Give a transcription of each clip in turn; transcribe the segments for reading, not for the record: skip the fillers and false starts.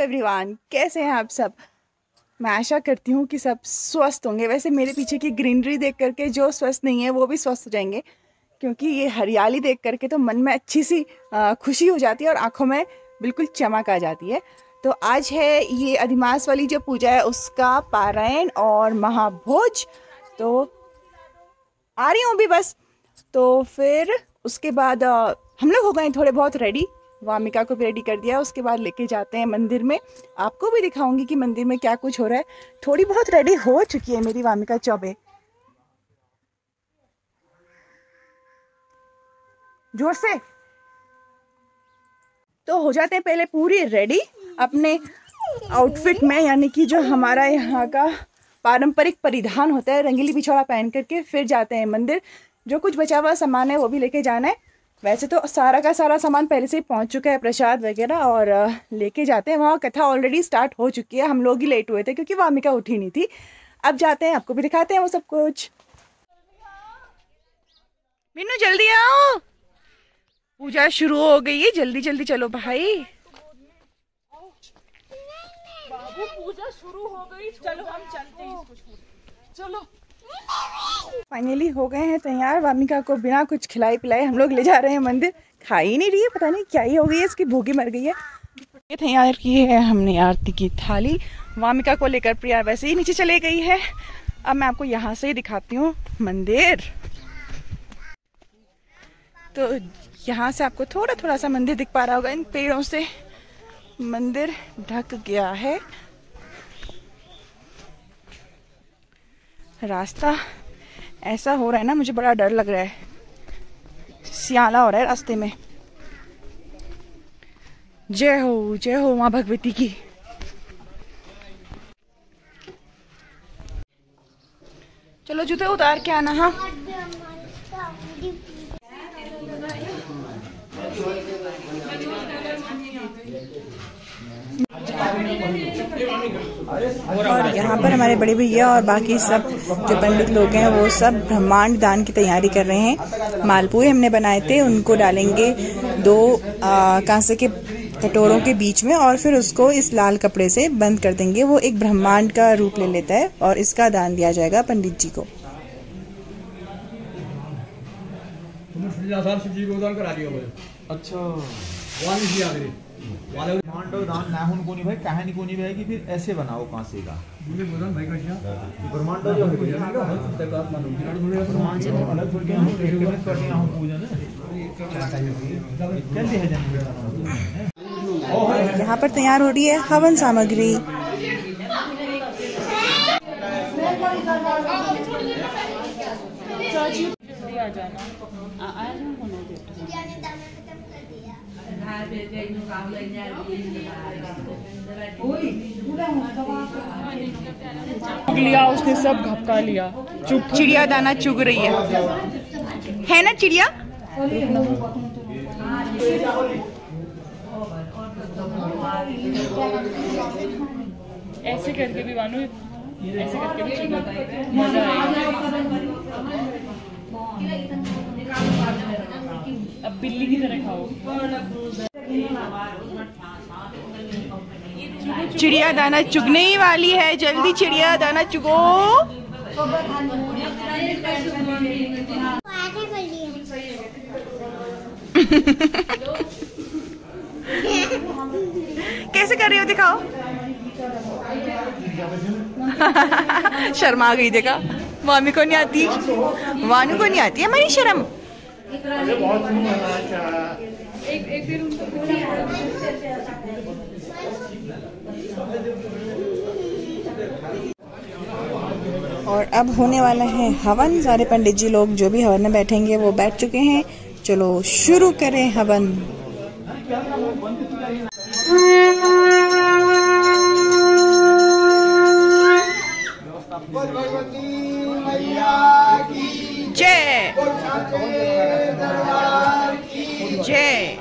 Everyone, कैसे हैं आप सब। मैं आशा करती हूँ कि सब स्वस्थ होंगे। वैसे मेरे पीछे की ग्रीनरी देख करके जो स्वस्थ नहीं है वो भी स्वस्थ हो जाएंगे, क्योंकि ये हरियाली देख करके तो मन में अच्छी सी खुशी हो जाती है और आंखों में बिल्कुल चमक आ जाती है। तो आज है ये अधिमास वाली जो पूजा है उसका पारायण और महाभोज। तो आ रही हूँ अभी बस। तो फिर उसके बाद हम लोग हो गए थोड़े बहुत रेडी। वामिका को भी रेडी कर दिया, उसके बाद लेके जाते हैं मंदिर में। आपको भी दिखाऊंगी कि मंदिर में क्या कुछ हो रहा है। थोड़ी बहुत रेडी हो चुकी है मेरी वामिका चौबे। जोर से। तो हो जाते हैं पहले पूरी रेडी अपने आउटफिट में, यानी कि जो हमारा यहाँ का पारंपरिक परिधान होता है, रंगीली पिछोड़ा पहन करके फिर जाते हैं मंदिर। जो कुछ बचा हुआ सामान है वो भी लेके जाना है। वैसे तो सारा का सारा सामान पहले से ही पहुंच चुका है, प्रसाद वगैरह, और लेके जाते हैं। वहाँ कथा ऑलरेडी स्टार्ट हो चुकी है। हम लोग ही लेट हुए थे क्योंकि वामिका उठी नहीं थी। अब जाते हैं, आपको भी दिखाते हैं वो सब कुछ। मीनू जल्दी आओ, पूजा शुरू हो गई है। जल्दी जल्दी चलो भाई। बाबू पूजा शुरू हो गई, चलो हम चलते हैं इसको। चलो फाइनली हो गए हैं तैयार। वामिका को बिना कुछ खिलाई पिलाई हम लोग ले जा रहे हैं मंदिर। खा ही नहीं रही है, पता नहीं क्या ही हो गई है, इसकी भूखी मर गई है। ये तैयार की है हमने आरती की थाली। वामिका को लेकर प्रिया वैसे ही नीचे चले गई है। अब मैं आपको यहाँ से ही दिखाती हूँ मंदिर। तो यहाँ से आपको थोड़ा थोड़ा सा मंदिर दिख पा रहा होगा, इन पेड़ों से मंदिर ढक गया है। रास्ता ऐसा हो रहा है ना, मुझे बड़ा डर लग रहा है। सियाला हो रहा है रास्ते में। जय हो माँ भगवती की। चलो जूते उतार के आना। हाँ और यहाँ पर हमारे बड़े भैया और बाकी सब जो पंडित लोग हैं वो सब ब्रह्मांड दान की तैयारी कर रहे हैं। मालपुए हमने बनाए थे, उनको डालेंगे 2 कांसे के कटोरों के बीच में और फिर उसको इस लाल कपड़े से बंद कर देंगे। वो एक ब्रह्मांड का रूप ले लेता है और इसका दान दिया जाएगा पंडित जी को। अच्छा ब्रह्मांड दान नाहुन कोनी भाई, कहानी कोनी भाई कि फिर ऐसे बनाओ कांसे का ब्रह्मांड जो अलग थोड़ी करनी हम पूजन है। यहाँ पर तैयार हो रही है हवन सामग्री। लिया उसने, सब घपका लिया। चुप, चिड़िया दाना चुग रही है ना चिड़िया। ऐसे करके भी बानू, ऐसे करके भी मजा आएगा। अब बिल्ली की तरह खाओ। चिड़िया दाना चुगने ही वाली है, जल्दी चिड़िया दाना चुगो। कैसे कर रही हो, दिखाओ। शर्मा गई, देखा। वामी को नहीं आती, वानू को नहीं आती हमारी शर्म। और अब होने वाला है हवन। सारे पंडित जी लोग जो भी हवन में बैठेंगे वो बैठ चुके हैं। चलो शुरू करें हवन। जय जय।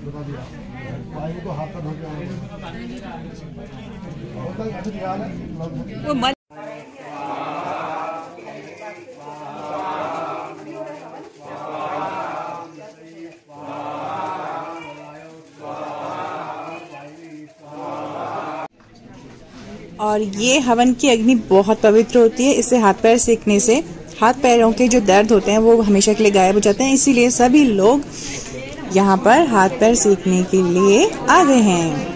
बता दिया भाई को हाथ का धो के और ये हवन की अग्नि बहुत पवित्र होती है। इससे हाथ पैर सेकने से हाथ पैरों के जो दर्द होते हैं वो हमेशा के लिए गायब हो जाते हैं। इसीलिए सभी लोग यहाँ पर हाथ पैर सेकने के लिए आ गए हैं।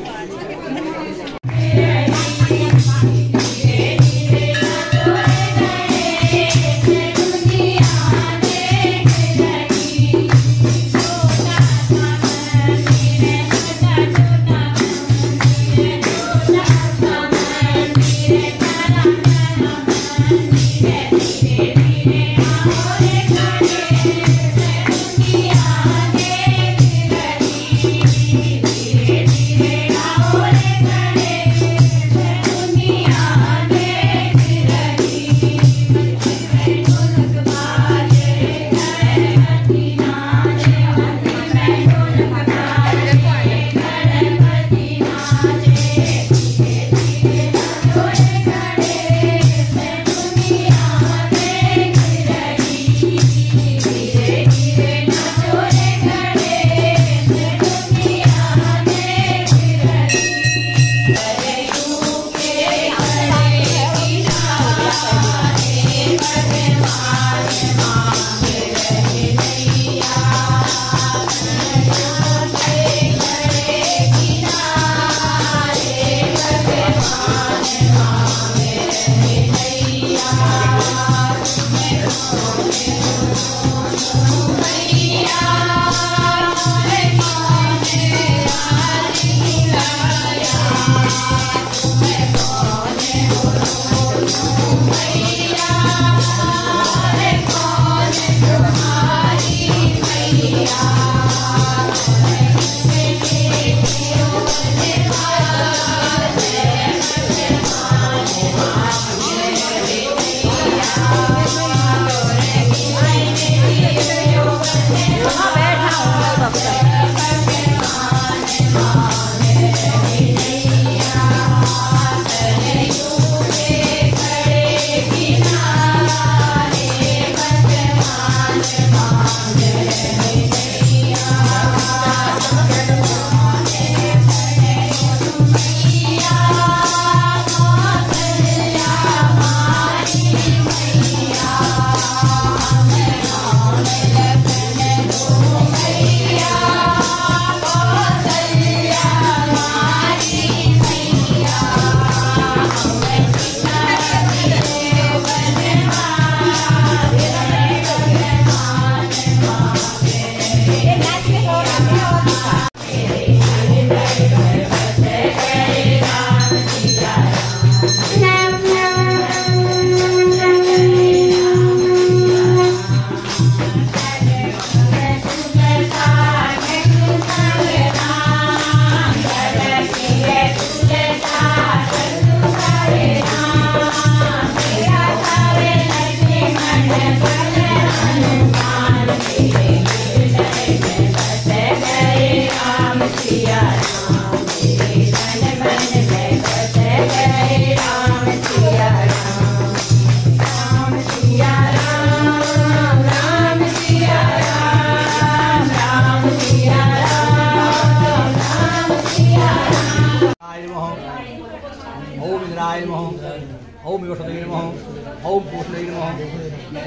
ओम योषधे नमः, ओम पोषणे नमः,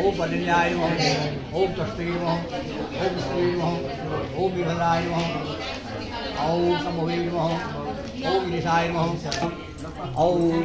ओम पर्जन्याय नमः, ओम तस्ते नमः, ओम स्त्रे नमः, ओम वीरभद्राय नमः, ओम शंभवे नमः, ओम ईशाय नमः, ओम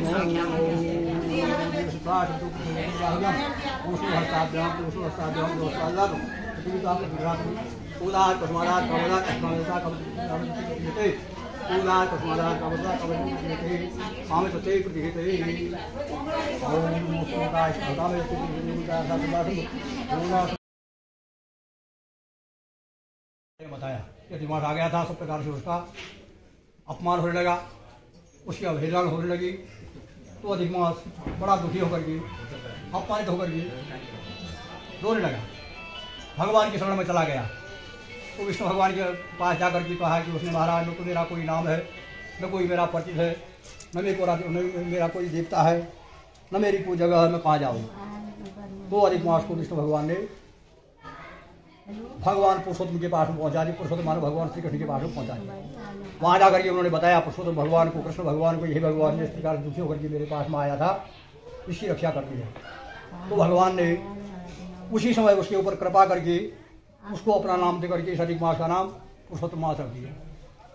बताया कि दिमाग आ गया था, सब प्रकार से उसका अपमान होने लगा, उसकी अवहेलना होने लगी, तो अधिकमास बड़ा दुखी होकर के अपमानित होकर के रोने लगा, भगवान की शरण में चला गया। तो विष्णु भगवान के पास जाकर के कहा कि उसने महाराज न तो मेरा कोई नाम है, न कोई मेरा परिचित है, न मेरा कोई देवता है, न मेरी कोई जगह है, मैं कहाँ जाऊँ। तो अधिक मास को विष्णु भगवान ने भगवान पुरुषोत्तम के पास में पहुँचा दी। पुरुषोत्तम मानो भगवान श्री कृष्ण के पास में पहुँचा दी। वहाँ जाकर के उन्होंने बताया पुरुषोत्तम भगवान को, कृष्ण भगवान को, यही भगवान ने इस प्रकार दुखी होकर के मेरे पास में आया था, इसकी रक्षा करनी है। तो भगवान ने उसी समय उसके ऊपर कृपा करके उसको अपना नाम दे करके इस अधिक मास का नाम पुरुषोत्तम मास रख दिया।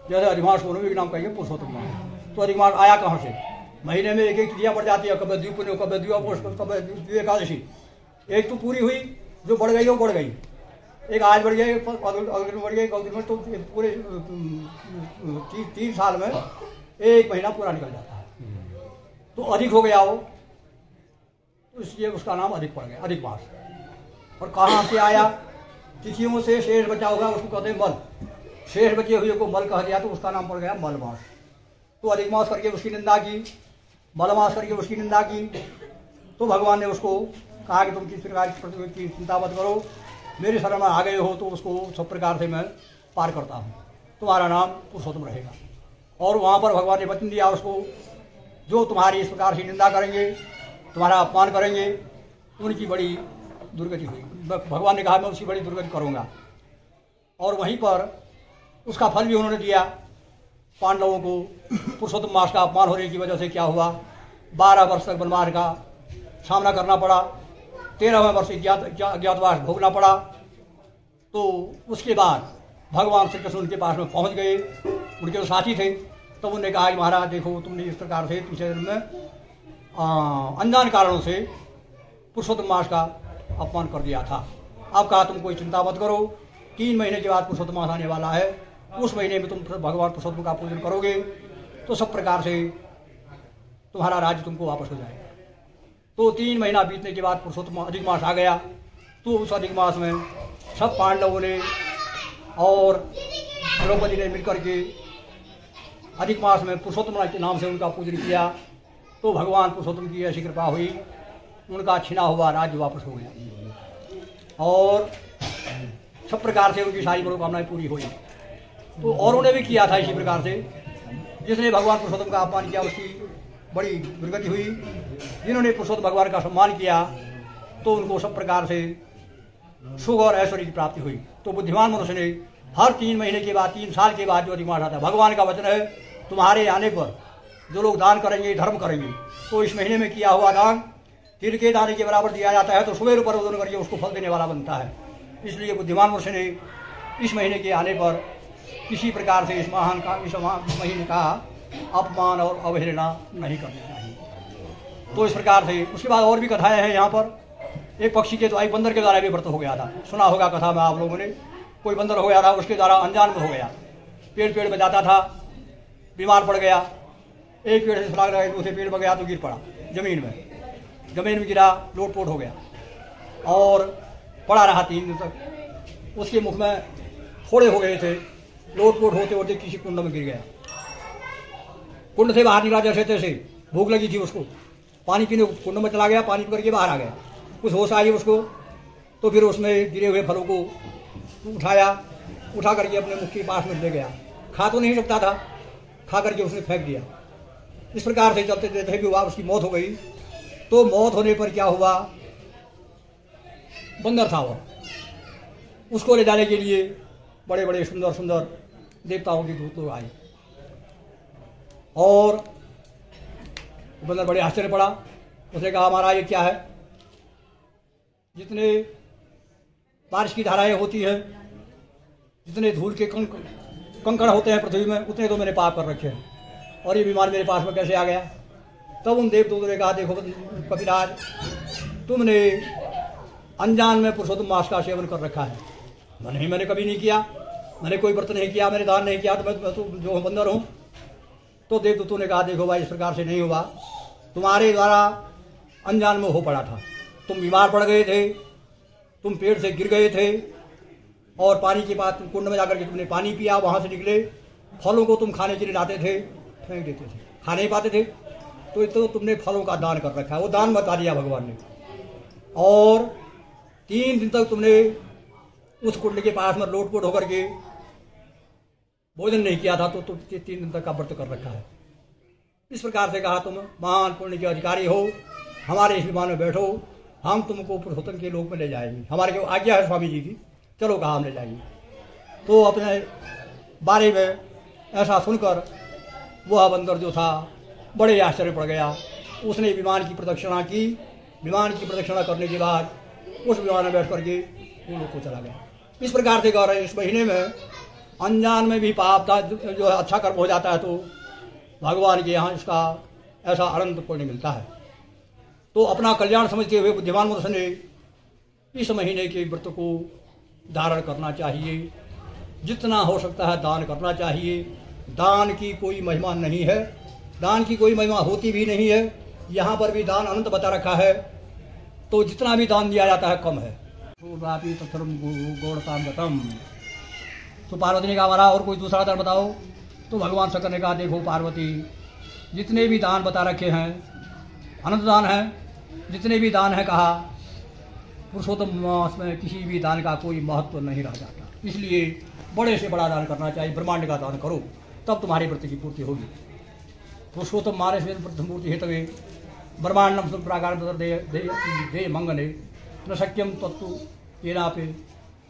जैसे अधिक मास को एक नाम कहिए पुरुषोत्तम मास। तो अधिक मास आया कहाँ से? महीने में एक क्रिया पड़ जाती है, कभी द्वीप कभी द्विवापोष कभी द्वितीय एकादशी। एक तो पूरी हुई, जो बढ़ गई वो बढ़ गई, एक आज बढ़ गई, अगले दिन बढ़ गई, अगले दिन तो पूरे 3 साल में 1 महीना पूरा निकल जाता है। तो अधिक हो गया वो, तो इसलिए उसका नाम अधिक पड़ गया, अधिक मास। और कहाँ से आया? तिथियों से शेष बचा होगा उसको कहते हैं मल। शेष बचे हुए को मल कह दिया तो उसका नाम पड़ गया मल मास। तो अधिक मास करके उसकी निंदा की, मल मास करके उसकी निंदा की। तो भगवान ने उसको कहा कि तुम किस प्रकार की चिंता मत करो, मेरे शरण में आ गए हो तो उसको सब प्रकार से मैं पार करता हूँ, तुम्हारा नाम पुरुषोत्तम रहेगा। और वहाँ पर भगवान ने वचन दिया उसको, जो तुम्हारी इस प्रकार से निंदा करेंगे, तुम्हारा अपमान करेंगे, उनकी बड़ी दुर्गति हुई। भगवान ने कहा मैं उसकी बड़ी दुर्गति करूँगा। और वहीं पर उसका फल भी उन्होंने दिया। पांडवों को पुरुषोत्तम मास का अपमान होने की वजह से क्या हुआ, 12 वर्ष तक वनवास का सामना करना पड़ा, 13वें वर्ष अज्ञातवास भोगना पड़ा। तो उसके बाद भगवान श्री कृष्ण उनके पास में पहुंच गए, उनके जो साथी थे। तब उन्होंने कहा कि महाराज देखो, तुमने इस प्रकार से पिछले दिन में अनजान कारणों से पुरुषोत्तम मास का अपमान कर दिया था। अब कहा तुम कोई चिंता मत करो, 3 महीने के बाद पुरुषोत्तम मास आने वाला है, उस महीने में तुम भगवान पुरुषोत्तम का पूजन करोगे तो सब प्रकार से तुम्हारा राज्य तुमको वापस हो जाएगा। तो 3 महीना बीतने के बाद पुरुषोत्तम अधिक मास आ गया। तो उस अधिक मास में सब पांडवों ने और द्रौपदी ने मिलकर के अधिक मास में पुरुषोत्तम के नाम से उनका पूजन किया। तो भगवान पुरुषोत्तम की ऐसी कृपा हुई, उनका छिना हुआ राज्य वापस हो गया और सब प्रकार से उनकी सारी मनोकामनाएं पूरी हुई। तो औरों ने भी किया था इसी प्रकार से। जिसने भगवान पुरुषोत्तम का अपमान किया उसकी बड़ी दुर्गति हुई। जिन्होंने पुरुषोत्तम भगवान का सम्मान किया तो उनको सब प्रकार से सुख और ऐश्वर्य की प्राप्ति हुई। तो बुद्धिमान मनुष्य ने हर 3 महीने के बाद, 3 साल के बाद जो अधिक मास आता है, भगवान का वचन है तुम्हारे आने पर जो लोग दान करेंगे, धर्म करेंगे, तो इस महीने में किया हुआ दान तिल के दाने के बराबर दिया जाता है। तो सुबह ऊपर उदय करके उसको फल देने वाला बनता है। इसलिए बुद्धिमान मनुष्य ने इस महीने के आने पर किसी प्रकार से इस महीने का अपमान और अवहेलना नहीं करनी चाहिए। तो इस प्रकार से उसके बाद और भी कथाएं हैं यहाँ पर। एक पक्षी के द्वारा, बंदर के द्वारा भी व्रत हो गया था, सुना होगा कथा में आप लोगों ने। कोई बंदर हो गया था, उसके द्वारा अनजान में हो गया, पेड़ में जाता था, बीमार पड़ गया, एक पेड़ से छलांग लगा दूसरे पेड़ में गया तो गिर पड़ा जमीन में गिरा, लोटपोट हो गया और पड़ा रहा 3 दिन तक। उसके मुख में फोड़े हो गए थे, लोटपोट होते होते किसी कुंड में गिर गया। कुंड से बाहर निकला जैसे तैसे, भूख लगी थी उसको, पानी पीने कुंड में चला गया, पानी पी करके बाहर आ गया। कुछ होश आई उसको, तो फिर उसमें गिरे हुए फलों को उठा करके अपने मुख के पास में ले गया। खा तो नहीं सकता था, खा करके उसने फेंक दिया। इस प्रकार से चलते चलते भी हुआ, उसकी मौत हो गई। तो मौत होने पर क्या हुआ, बंदर था वो, उसको ले जाने के लिए बड़े बड़े सुंदर सुंदर देवताओं के दूत लोग आए और बंदर बड़े आश्चर्य पड़ा। उसने कहा महाराज ये क्या है, जितने बारिश की धाराएं होती है, जितने धूल के कंकड़ होते हैं पृथ्वी में, उतने तो मैंने पाप कर रखे हैं और ये बीमार मेरे पास में कैसे आ गया। तब उन देवदूतों ने कहा देखो कपिराज, तुमने अनजान में पुरुषोत्तम मास का सेवन कर रखा है। मैंने कभी नहीं किया, मैंने कोई व्रत नहीं किया, मैंने दान नहीं किया, तो मैं तो जो बंदर हूँ। तो देवदूतों ने कहा देखो भाई इस प्रकार से नहीं हुआ, तुम्हारे द्वारा अनजान में हो पड़ा था, तुम बीमार पड़ गए थे, तुम पेड़ से गिर गए थे और पानी के बाद कुंड में जाकर के तुमने पानी पिया, वहाँ से निकले फलों को तुम खाने के लिए लाते थे, फेंक देते थे, खा नहीं पाते थे, तो तुमने फलों का दान कर रखा है। वो दान बता दिया भगवान ने। और 3 दिन तक तुमने उस कुंड के पास में लोटपोट होकर के भोजन नहीं किया था तो 3 दिन तक का व्रत कर रखा है। इस प्रकार से कहा, तुम महान पुण्य के अधिकारी हो, हमारे इस विमान में बैठो, हम तुमको पुरुषोत्तम के लोक में ले जाएंगे। हमारे जो आज्ञा है स्वामी जी की, चलो कहा हम ले जाएंगे। तो अपने बारे में ऐसा सुनकर वह बंदर जो था बड़े आश्चर्य पड़ गया। उसने विमान की प्रदक्षिणा की। विमान की प्रदक्षिणा करने के बाद उस विमान में बैठ करके वो लोग को चला गया। इस प्रकार से कह रहे हैं, इस महीने में अनजान में भी पाप था जो है अच्छा कर्म हो जाता है तो भगवान के यहाँ इसका ऐसा अनंत पुण्य मिलता है। तो अपना कल्याण समझते हुए बुद्धिमान मनुष्य ने इस महीने के व्रत को धारण करना चाहिए। जितना हो सकता है दान करना चाहिए। दान की कोई महिमा नहीं है, दान की कोई महिमा होती भी नहीं है। यहाँ पर भी दान अनंत बता रखा है, तो जितना भी दान दिया जाता है कम है। तो पार्वती ने कहा, हमारा और कोई दूसरा दान बताओ। तो भगवान शंकर ने कहा, देखो पार्वती, जितने भी दान बता रखे हैं अनंत दान है। जितने भी दान है कहा, पुरुषोत्तम मास में किसी भी दान का कोई महत्व नहीं रह जाता। इसलिए बड़े से बड़ा दान करना चाहिए। ब्रह्मांड का दान करो, तब तुम्हारी व्रत की पूर्ति होगी। पुरुषोत्तम माने से मूर्ति है तवे ब्रह्मांडम सब प्राकार दे मंगले न सक्यम तत्व येना पे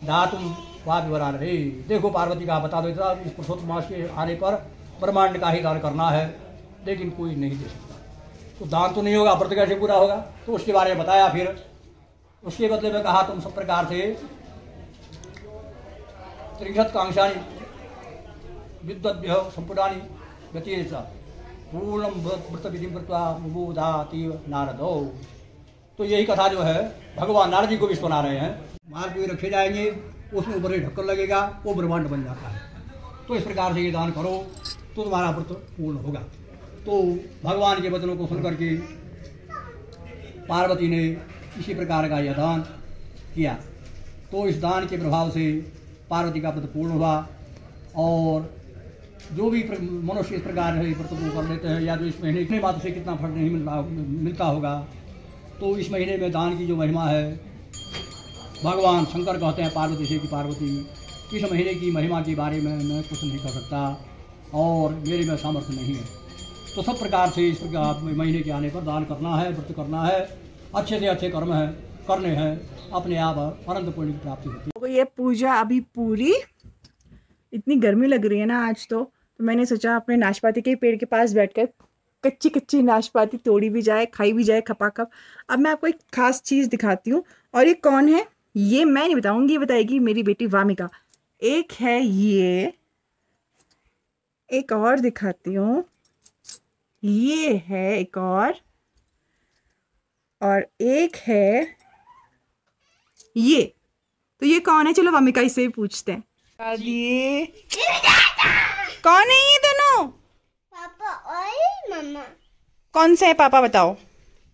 दातुम वा विवरा रे। देखो पार्वती का बता दो, इतना इस पुरुषोत्तम मास के आने पर ब्रह्मांड का ही दान करना है, लेकिन कोई नहीं दे सकता। तो दान तो नहीं होगा, व्रत कैसे पूरा होगा? तो उसके बारे में बताया। फिर उसके बदले में कहा, तुम सब प्रकार से त्रिशत कांक्षाणी विद्वद्भ्य संपुटानी गति पूर्णम व्रत विधि कृत्वा मुबोधाति नारदो। तो यही कथा जो है भगवान नारद जी को भी सुना रहे हैं। मार्ग में रखे जाएंगे, उसमें ऊपर ढक्कन लगेगा, वो ब्रह्मांड बन जाता है। तो इस प्रकार से ये दान करो तो तुम्हारा व्रत पूर्ण होगा। तो भगवान के वचनों को सुनकर के पार्वती ने इसी प्रकार का यह दान किया। तो इस दान के प्रभाव से पार्वती का व्रत पूर्ण हुआ। और जो भी मनुष्य इस प्रकार है व्रत को कर लेते हैं, या जो इस महीने इतने बात से कितना फल नहीं मिलता होगा, तो इस महीने में दान की जो महिमा है, भगवान शंकर कहते हैं पार्वती से कि पार्वती, इस महीने की महिमा के बारे में मैं कुछ नहीं कर सकता और मेरे में सामर्थ्य नहीं है। तो सब प्रकार से इस प्रकार महीने के आने पर दान करना है, व्रत करना है, अच्छे से अच्छे कर्म है करने हैं, अपने आप अनंत पुण्य की प्राप्ति होती है। तो ये पूजा अभी पूरी, इतनी गर्मी लग रही है ना आज, तो मैंने सोचा अपने नाशपाती के पेड़ के पास बैठकर कच्ची कच्ची नाशपाती तोड़ी भी जाए, खाई भी जाए खपाखप। अब मैं आपको एक खास चीज़ दिखाती हूँ, और ये कौन है ये मैं नहीं बताऊंगी, ये बताएगी मेरी बेटी वामिका। एक है ये, एक और दिखाती हूँ, ये है एक और एक है ये। तो ये कौन है? चलो वामिका इससे भी पूछते हैं। ये कौन है ये दोनों? पापा और मम्मा। कौन से है पापा बताओ?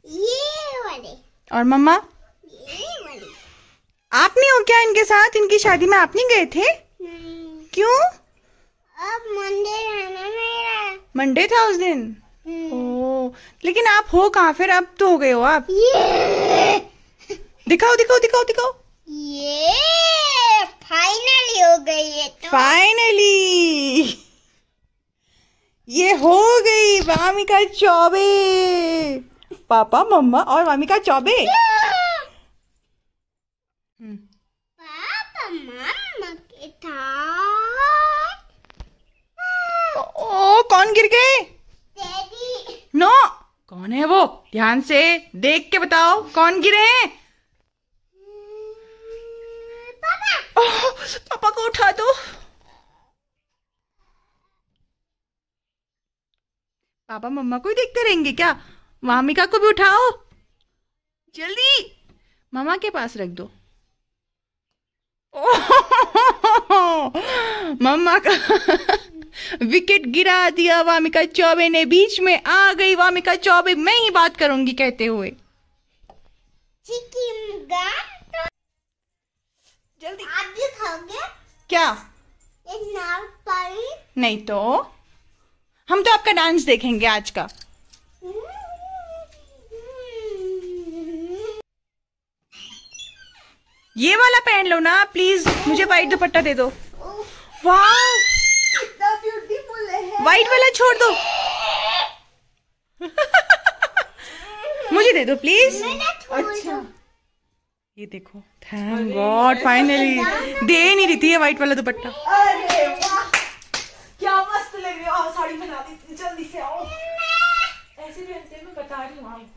ये वाले। और मम्मा? ये वाले। आप नहीं हो क्या इनके साथ? इनकी शादी में आप नहीं गए थे? नहीं। क्यों? अब मंडे है ना मेरा। मंडे था उस दिन? ओह, लेकिन आप हो कहाँ फिर? अब तो हो गए हो आप। ये दिखाओ दिखाओ दिखाओ दिखाओ। ये फाइनली हो गई है। तो फाइनली ये हो गई वामिका चौबे। पापा मम्मा और वामिका चौबे। पापा मम्मा के था। ओ कौन गिर गए? डैडी। नो, कौन है वो? ध्यान से देख के बताओ कौन गिरे हैं? पापा। पापा को उठा दो। पापा मम्मा को ही देखते रहेंगे क्या? वामिका को भी उठाओ, जल्दी मामा के पास रख दो। मम्मा का विकेट गिरा दिया वामिका चौबे ने। बीच में आ गई वामिका चौबे, मैं ही बात करूंगी कहते हुए। जल्दी आप दिखाओगे क्या? ये नाव पानी। नहीं तो हम तो आपका डांस देखेंगे आज का। ये वाला पहन लो ना प्लीज, मुझे व्हाइट दुपट्टा दे दो। वाह कितना ब्यूटीफुल है। व्हाइट वाला छोड़ दो। मुझे दे दो प्लीज। अच्छा ये देखो, थैंक गॉड फाइनली दे नहीं रही थी ये व्हाइट वाला दुपट्टा। अरे वाह क्या मस्त लग रही हो। साड़ी बना दी जल्दी से, आओ ऐसे भी ऐसे मैं बता रही हूँ।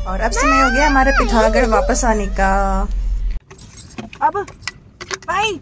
और अब समय हो गया हमारे पिथौरागढ़ वापस आने का। अब भाई